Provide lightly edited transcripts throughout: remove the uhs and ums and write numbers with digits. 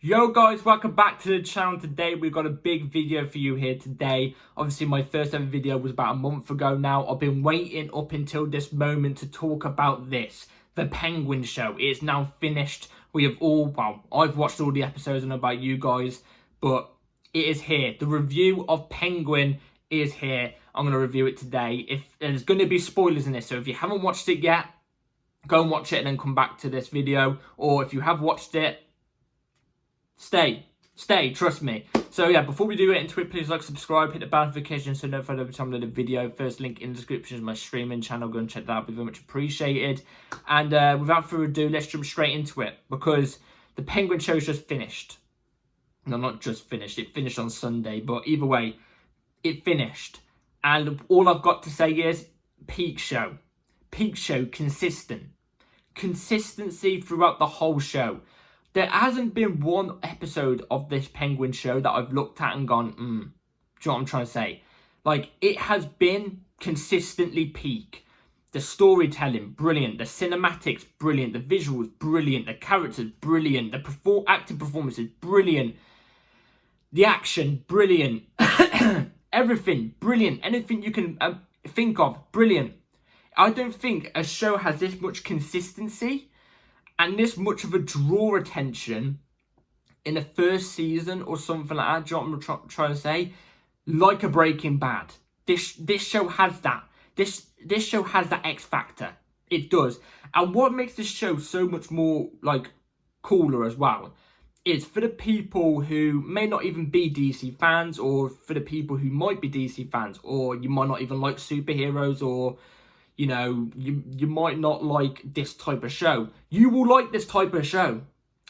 Yo guys, welcome back to the channel. Today we've got a big video for you here today. Obviously my first ever video was about a month ago now. I've been waiting up until this moment to talk about this. The Penguin show. It is now finished. We have I've watched all the episodes. I don't know about you guys, but it is here. The review of Penguin is here. I'm going to review it today. There's going to be spoilers in this, so if you haven't watched it yet, go and watch it and then come back to this video. Or if you have watched it, Stay, trust me. So yeah, before we do get into it, please like, subscribe, hit the bell notification so notified every time I load a video. First link in the description is my streaming channel. Go and check that out, it'd be very much appreciated. And without further ado, let's jump straight into it, because the Penguin show's just finished. No, not just finished, it finished on Sunday, but either way, it finished. And all I've got to say is, peak show, consistent. Consistency throughout the whole show. There hasn't been one episode of this Penguin show that I've looked at and gone, do you know what I'm trying to say? Like, it has been consistently peak. The storytelling, brilliant. The cinematics, brilliant. The visuals, brilliant. The characters, brilliant. The acting performances, brilliant. The action, brilliant. Everything, brilliant. Anything you can think of, brilliant. I don't think a show has this much consistency and this much of a draw attention in the first season or something like that. Do you know what I'm trying to say? Like a Breaking Bad. This show has that. This show has that X factor. It does. And what makes this show so much more like cooler as well is for the people who may not even be DC fans, or for the people who might be DC fans, or you might not even like superheroes, or you know, you might not like this type of show. You will like this type of show.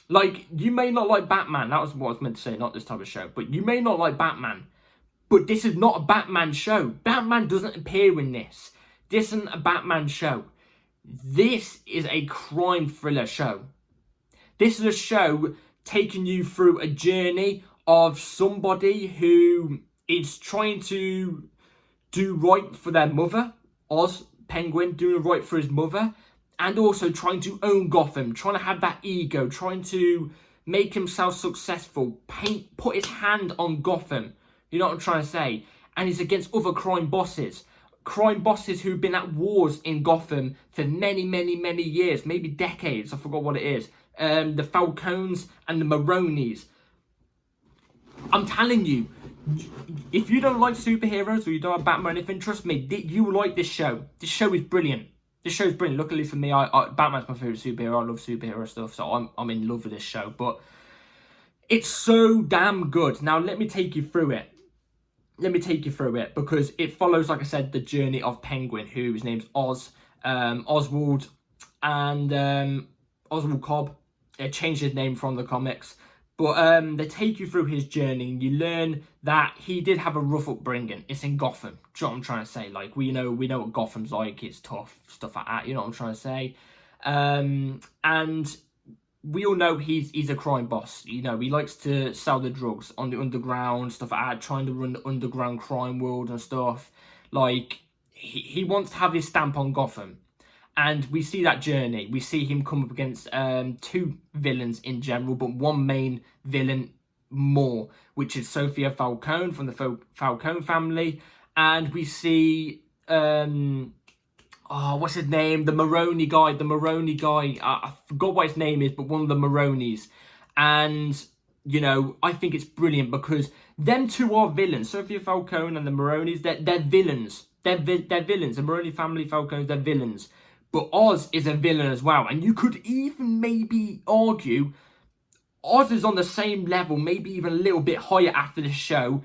Like, you may not like Batman. That was what I was meant to say, not this type of show. But you may not like Batman. But this is not a Batman show. Batman doesn't appear in this. This isn't a Batman show. This is a crime thriller show. This is a show taking you through a journey of somebody who is trying to do right for their mother, Oz Penguin, doing right for his mother, and also trying to own Gotham, trying to have that ego, trying to make himself successful, put his hand on Gotham, you know what I'm trying to say? And he's against other crime bosses who've been at wars in Gotham for many years, maybe decades. I forgot what it is. The Falcones and the Maronis. I'm telling you, if you don't like superheroes or you don't like Batman or anything, trust me, you will like this show. This show is brilliant. This show is brilliant. Luckily for me, Batman's my favourite superhero. I love superhero stuff, so I'm in love with this show. But it's so damn good. Now, let me take you through it. Because it follows, like I said, the journey of Penguin, who his name's Oswald, and Oswald Cobb. They changed his name from the comics. But they take you through his journey, and you learn that he did have a rough upbringing. It's in Gotham. Do you know what I'm trying to say? Like, we know what Gotham's like. It's tough, stuff like that. You know what I'm trying to say? And we all know he's a crime boss. You know, he likes to sell the drugs on the underground, stuff like that, trying to run the underground crime world and stuff. Like, he wants to have his stamp on Gotham. And we see that journey. We see him come up against two villains in general, but one main villain more, which is Sophia Falcone from the Falcone family. And we see, what's his name? The Maroni guy. I forgot what his name is, but one of the Maronis. And, you know, I think it's brilliant because them two are villains. Sophia Falcone and the Maronis, they're villains. They're villains. The Maroni family, Falcones, they're villains. But Oz is a villain as well. And you could even maybe argue Oz is on the same level, maybe even a little bit higher after the show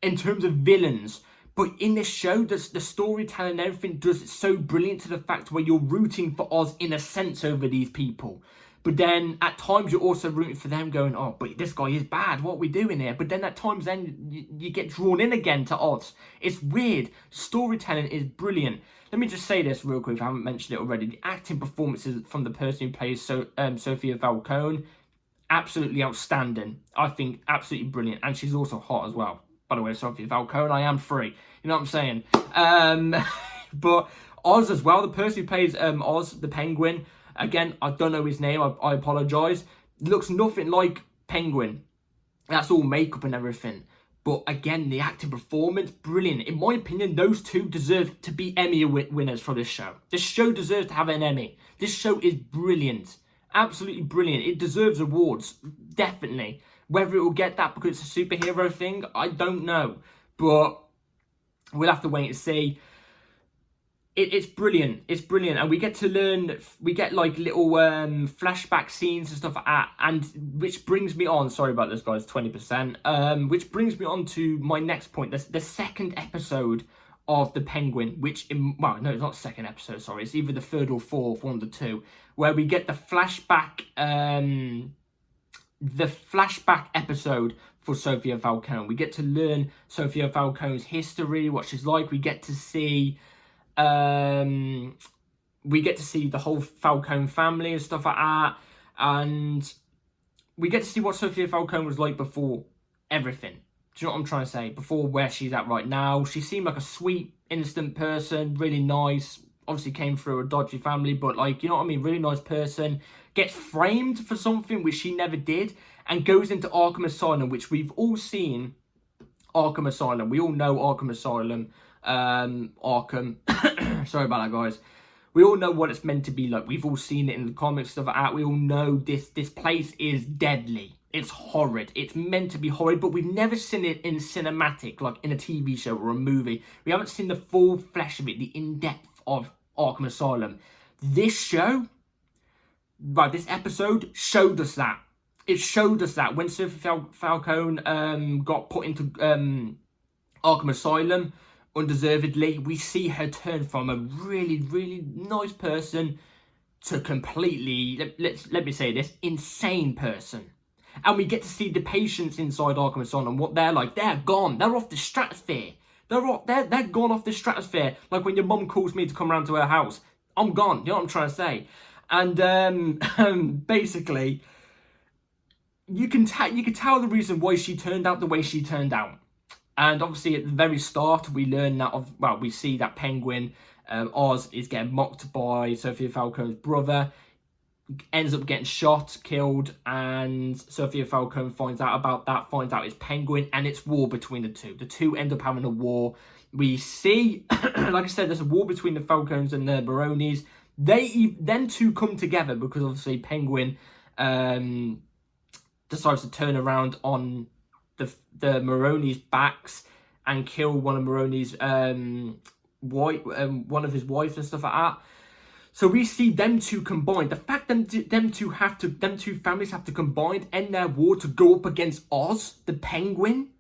in terms of villains. But in this show, the storytelling and everything does it so brilliant to the fact where you're rooting for Oz in a sense over these people. But then at times you're also rooting for them, going, oh, but this guy is bad. What are we doing here? But then at times then you get drawn in again to Oz. It's weird. Storytelling is brilliant. Let me just say this real quick, if I haven't mentioned it already. The acting performances from the person who plays Sophia Falcone, absolutely outstanding. I think absolutely brilliant. And she's also hot as well. By the way, Sophia Falcone, I am free. You know what I'm saying? But Oz as well, the person who plays Oz, the Penguin, again, I don't know his name, I apologise. Looks nothing like Penguin. That's all makeup and everything. But again, the acting performance, brilliant. In my opinion, those two deserve to be Emmy winners for this show. This show deserves to have an Emmy. This show is brilliant. Absolutely brilliant. It deserves awards. Definitely. Whether it will get that because it's a superhero thing, I don't know. But we'll have to wait and see. It's brilliant. It's brilliant. And we get to learn, we get like little flashback scenes and stuff like that. And which brings me on, sorry about this guys, 20%. Which brings me on to my next point. The second episode of The Penguin, well, no, it's not the second episode, sorry. It's either the third or fourth, one of the two. Where we get the flashback episode for Sophia Falcone. We get to learn Sophia Falcone's history, what she's like. We get to see the whole Falcone family and stuff like that, and we get to see what Sophia Falcone was like before everything. Do you know what I'm trying to say? Before where she's at right now. She seemed like a sweet, innocent person, really nice. Obviously came through a dodgy family, but like, you know what I mean? Really nice person. Gets framed for something which she never did, and goes into Arkham Asylum, which we've all seen. Arkham Asylum. We all know Arkham Asylum. Arkham. Sorry about that, guys. We all know what it's meant to be like. We've all seen it in the comics, stuff like that. We all know this place is deadly. It's horrid. It's meant to be horrid, but we've never seen it in cinematic, like in a TV show or a movie. We haven't seen the full flesh of it, the in-depth of Arkham Asylum. This show, right, this episode showed us that. It showed us that when Sophie Falcone got put into Arkham Asylum, undeservedly, we see her turn from a really, really nice person to completely, let me say this, insane person. And we get to see the patients inside Arkham Asylum, what they're like. They're gone. They're off the stratosphere. They're gone off the stratosphere. Like when your mum calls me to come around to her house. I'm gone. You know what I'm trying to say? And basically, you can tell the reason why she turned out the way she turned out. And obviously at the very start, we learn that, we see that Penguin, Oz, is getting mocked by Sophia Falcone's brother, ends up getting shot, killed, and Sophia Falcone finds out about that, finds out it's Penguin, and it's war between the two. The two end up having a war. We see, like I said, there's a war between the Falcones and the Maronis. Them two come together because obviously Penguin decides to turn around on the Maronis' backs and kill one of Maronis' one of his wives and stuff like that. So we see them two combined. The fact them two families have to combine end their war to go up against Oz, the Penguin.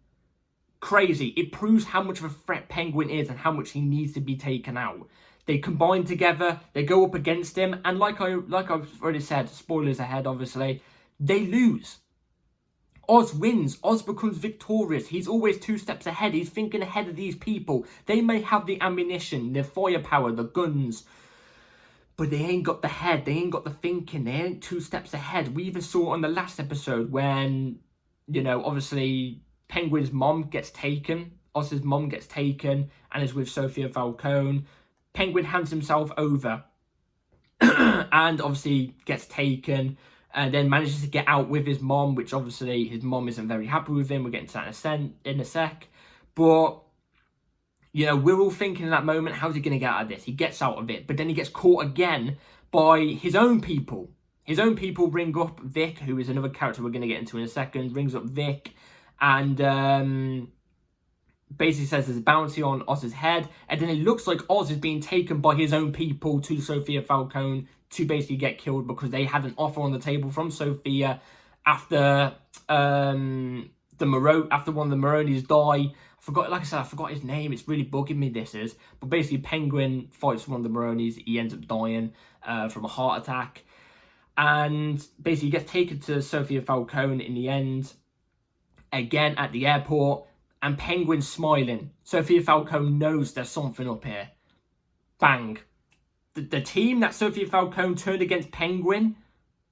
Crazy. It proves how much of a threat Penguin is and how much he needs to be taken out. They combine together. They go up against him, and like I've already said, spoilers ahead, obviously, they lose. Oz wins. Oz becomes victorious. He's always 2 steps ahead. He's thinking ahead of these people. They may have the ammunition, the firepower, the guns, but they ain't got the head. They ain't got the thinking. They ain't 2 steps ahead. We even saw on the last episode when, you know, obviously Penguin's mom gets taken. Oz's mom gets taken and is with Sophia Falcone. Penguin hands himself over and obviously gets taken. And then manages to get out with his mom, which obviously his mom isn't very happy with him. We'll get into that in a sec. But, you know, we're all thinking in that moment, how's he going to get out of this? He gets out of it. But then he gets caught again by his own people. His own people ring up Vic, who is another character we're going to get into in a second. Rings up Vic and basically says there's a bounty on Oz's head. And then it looks like Oz is being taken by his own people to Sophia Falcone to basically get killed because they had an offer on the table from Sophia after one of the Maronis die. I forgot his name. It's really bugging me, this is. But basically, Penguin fights one of the Maronis. He ends up dying from a heart attack. And basically gets taken to Sophia Falcone in the end. Again, at the airport. And Penguin's smiling. Sophia Falcone knows there's something up here. Bang. The team that Sophia Falcone turned against Penguin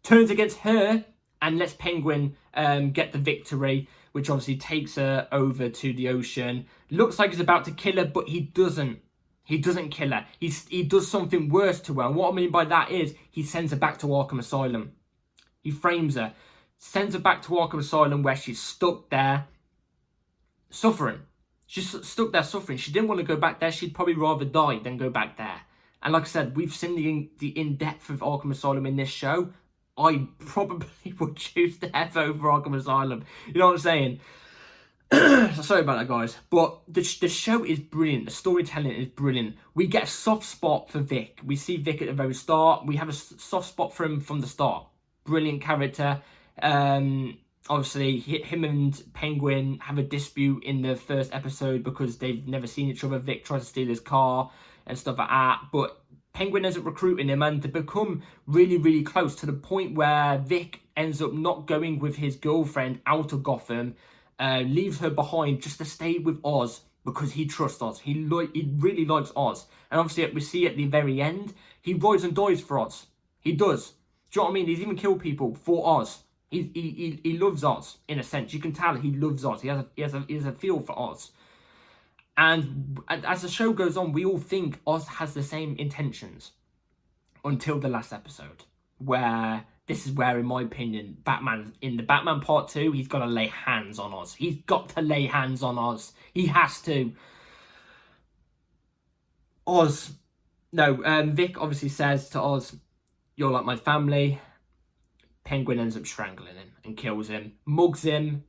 turns against her and lets Penguin get the victory, which obviously takes her over to the ocean. Looks like he's about to kill her, but he doesn't. He doesn't kill her. He does something worse to her. And what I mean by that is he sends her back to Arkham Asylum. He frames her. sends her back to Arkham Asylum where she's stuck there suffering. She's stuck there suffering. She didn't want to go back there. She'd probably rather die than go back there. And like I said, we've seen the in-depth of Arkham Asylum in this show. I probably would choose death over Arkham Asylum. You know what I'm saying? Sorry about that, guys. But the show is brilliant. The storytelling is brilliant. We get a soft spot for Vic. We see Vic at the very start. We have a soft spot for him from the start. Brilliant character. Obviously, him and Penguin have a dispute in the first episode because they've never seen each other. Vic tries to steal his car and stuff like that. But Penguin ends up recruiting him, and they become really, really close to the point where Vic ends up not going with his girlfriend out of Gotham, leaves her behind just to stay with Oz because he trusts Oz. He really likes Oz. And obviously, we see at the very end, he rides and dies for Oz. He does. Do you know what I mean? He's even killed people for Oz. He loves Oz, in a sense. You can tell he loves Oz. He has a feel for Oz. And as the show goes on, we all think Oz has the same intentions until the last episode, where this is where, in my opinion, in the Batman Part 2, he's got to lay hands on Oz. He's got to lay hands on Oz. He has to. Vic obviously says to Oz, "You're like my family." Penguin ends up strangling him and kills him, mugs him,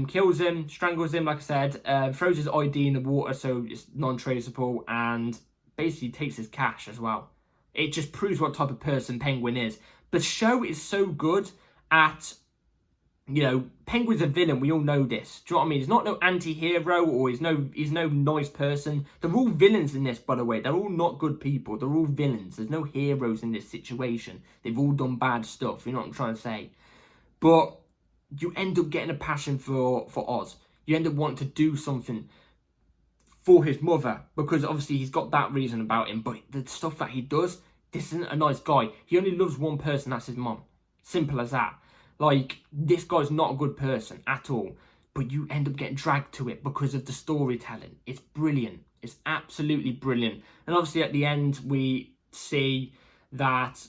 kills him, strangles him, like I said, throws his ID in the water so it's non-traceable, and basically takes his cash as well. It just proves what type of person Penguin is. The show is so good at, Penguin's a villain, we all know this. Do you know what I mean? He's not no anti-hero, or he's no nice person. They're all villains in this, by the way. They're all not good people. They're all villains. There's no heroes in this situation. They've all done bad stuff, you know what I'm trying to say? But you end up getting a passion for Oz. You end up wanting to do something for his mother, because obviously he's got that reason about him, but the stuff that he does, this isn't a nice guy. He only loves one person, that's his mom. Simple as that. Like, this guy's not a good person at all. But you end up getting dragged to it because of the storytelling. It's brilliant. It's absolutely brilliant. And obviously at the end, we see that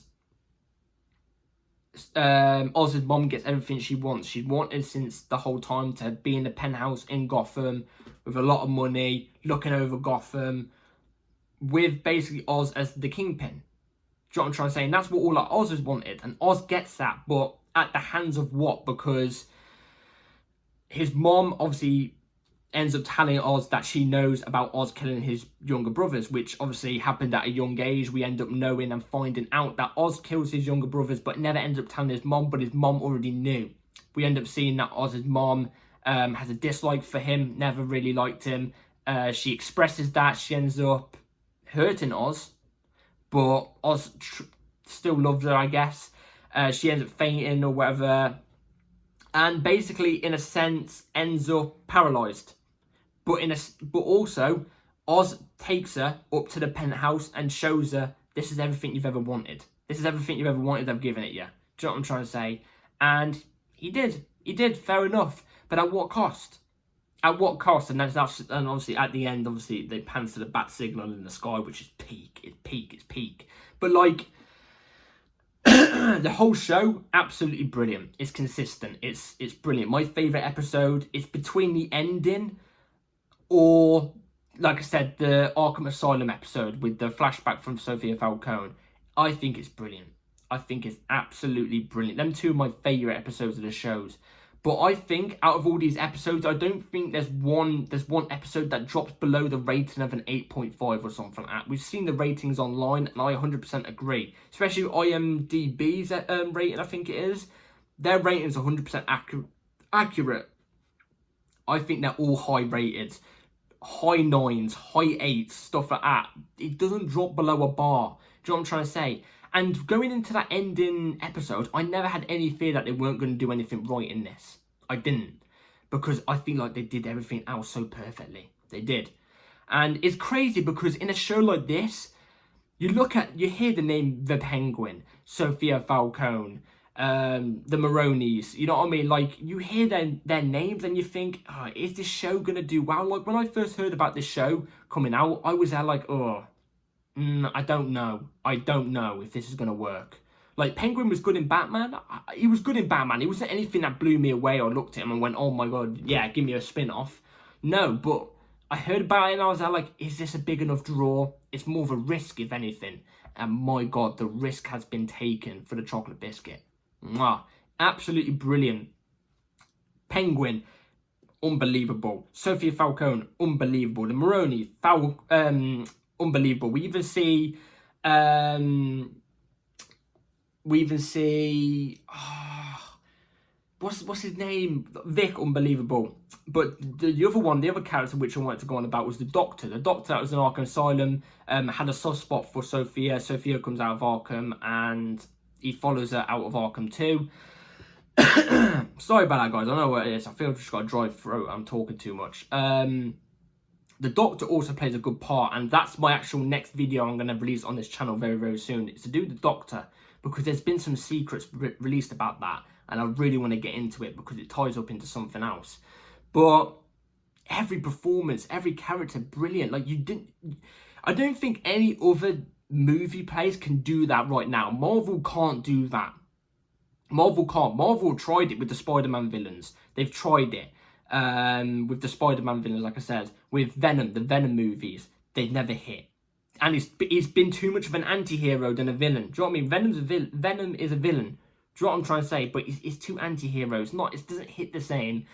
Oz's mom gets everything she wants. She's wanted since the whole time to be in the penthouse in Gotham with a lot of money, looking over Gotham, with basically Oz as the kingpin. Do you know what I'm trying to say? And that's what all Oz has wanted. And Oz gets that, but at the hands of what? Because his mom obviously ends up telling Oz that she knows about Oz killing his younger brothers, which obviously happened at a young age. We end up knowing and finding out that Oz kills his younger brothers, but never ends up telling his mom, but his mom already knew. We end up seeing that Oz's mom has a dislike for him, never really liked him. She expresses that. She ends up hurting Oz, but Oz still loves her, I guess. She ends up fainting or whatever, and basically, in a sense, ends up paralysed. But also, Oz takes her up to the penthouse and shows her, this is everything you've ever wanted. This is everything you've ever wanted, I've given it you. Do you know what I'm trying to say? And he did, fair enough. But at what cost? At what cost? And obviously at the end, obviously they pan to the bat signal in the sky, which is peak. It's peak. But like, the whole show, absolutely brilliant. It's consistent. It's brilliant. My favourite episode is between the ending or, like I said, the Arkham Asylum episode with the flashback from Sophia Falcone. I think it's brilliant. I think it's absolutely brilliant. Them two are my favourite episodes of the shows. But I think out of all these episodes, I don't think there's one episode that drops below the rating of an 8.5 or something like that. We've seen the ratings online, and I 100% agree. Especially IMDb's rating, I think it is. Their rating is 100% accurate. I think they're all high rated. High 9s, high 8s, stuff like that. It doesn't drop below a bar. Do you know what I'm trying to say? And going into that ending episode, I never had any fear that they weren't going to do anything right in this. I didn't. Because I feel like they did everything else so perfectly. They did. And it's crazy because in a show like this, you hear the name The Penguin, Sophia Falcone, the Maronis, you know what I mean? Like, you hear their names and you think, oh, is this show going to do well? Like, when I first heard about this show coming out, I was there like, oh, I don't know if this is going to work. Like, Penguin was good in Batman. He was good in Batman. It wasn't anything that blew me away or looked at him and went, oh my god, yeah, give me a spin-off. No, but I heard about it and I was like, is this a big enough draw? It's more of a risk, if anything. And my god, the risk has been taken for the chocolate biscuit. Mwah. Absolutely brilliant. Penguin, unbelievable. Sophia Falcone, unbelievable. The Maroni, unbelievable. We even see, what's his name? Vic, unbelievable. But the other one, the other character which I wanted to go on about was the Doctor. The Doctor that was in Arkham Asylum had a soft spot for Sophia. Sophia comes out of Arkham and he follows her out of Arkham too. Sorry about that, guys. I know what it is. I feel I've just got a dry throat. I'm talking too much. The Doctor also plays a good part, and that's my actual next video I'm going to release on this channel very, very soon. It's to do with the Doctor, because there's been some secrets released about that, and I really want to get into it because it ties up into something else. But every performance, every character, brilliant. Like, I don't think any other movie players can do that right now. Marvel can't do that. Marvel can't. Marvel tried it with the Spider-Man villains. They've tried it with the Spider-Man villains, like I said. With Venom, the Venom movies, they've never hit. And it's been too much of an anti-hero than a villain. Do you know what I mean? Venom is a villain. Do you know what I'm trying to say? But it's two anti-heroes. It doesn't hit the same.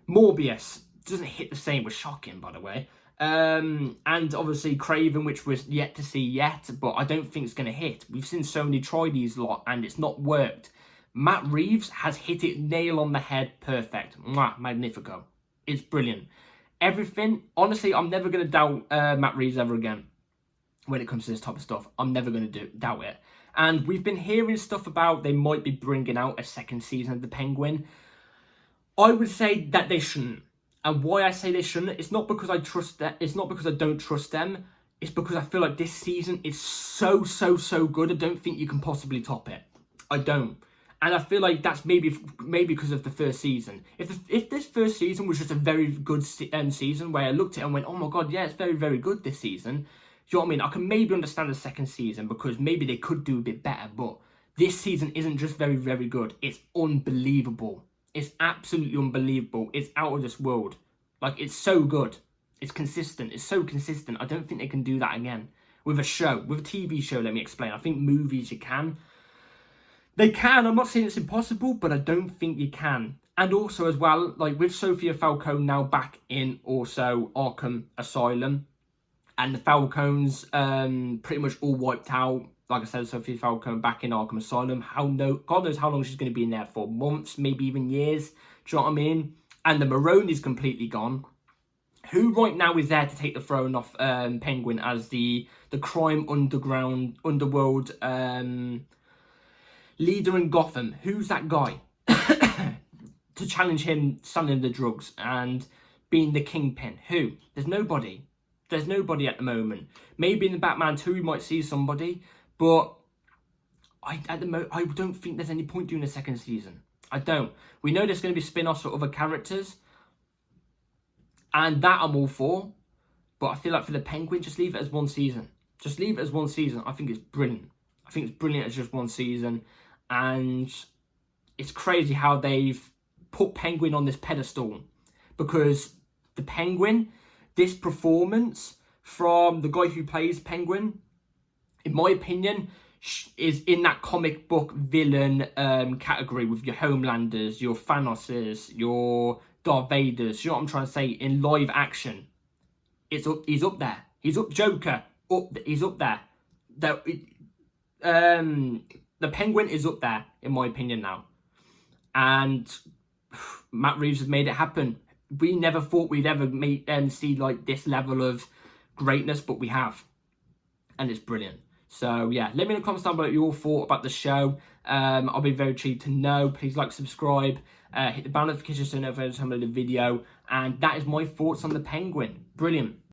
Morbius doesn't hit the same. Was shocking, by the way. And obviously Craven, which was yet to see yet, but I don't think it's going to hit. We've seen Sony try these lot, and it's not worked. Matt Reeves has hit it nail on the head, perfect. Mwah, magnifico. It's brilliant. Everything, honestly, I'm never going to doubt Matt Reeves ever again when it comes to this type of stuff. I'm never going to doubt it. And we've been hearing stuff about they might be bringing out a second season of The Penguin. I would say that they shouldn't. And why I say they shouldn't, it's not because I trust them. It's not because I don't trust them. It's because I feel like this season is so good. I don't think you can possibly top it. I don't. And I feel like that's maybe because of the first season. If this first season was just a very good season where I looked at it and went, oh my god, yeah, it's very, very good this season. Do you know what I mean? I can maybe understand the second season because maybe they could do a bit better. But this season isn't just very, very good. It's unbelievable. It's absolutely unbelievable. It's out of this world. Like, it's so good. It's consistent. It's so consistent. I don't think they can do that again. With a show. With a TV show, let me explain. I think movies you can. They can. I'm not saying it's impossible, but I don't think you can. And also as well, like with Sophia Falcone now back in also Arkham Asylum, and the Falcones pretty much all wiped out. Like I said, Sophia Falcone back in Arkham Asylum. God knows how long she's going to be in there for. Months, maybe even years. Do you know what I mean? And the Maroni's completely gone. Who right now is there to take the throne off Penguin as the crime underworld leader in Gotham? Who's that guy to challenge him selling the drugs and being the kingpin? Who? There's nobody. There's nobody at the moment. Maybe in the Batman 2 we might see somebody, but I don't think there's any point doing a second season. I don't. We know there's going to be spin-offs for other characters, and that I'm all for, but I feel like for the Penguin, just leave it as one season. Just leave it as one season. I think it's brilliant. I think it's brilliant as just one season. And it's crazy how they've put Penguin on this pedestal, because the Penguin, this performance from the guy who plays Penguin, in my opinion, is in that comic book villain category with your Homelanders, your Thanoses, your Darth Vaders. You know what I'm trying to say? In live action, he's up there. He's up. Joker, he's up there. The Penguin is up there, in my opinion, now. And Matt Reeves has made it happen. We never thought we'd ever see like this level of greatness, but we have. And it's brilliant. So, yeah, let me know in the comments down below what you all thought about the show. I'll be very intrigued to know. Please like, subscribe, hit the bell notification so you know every time I upload a video. And that is my thoughts on the Penguin. Brilliant.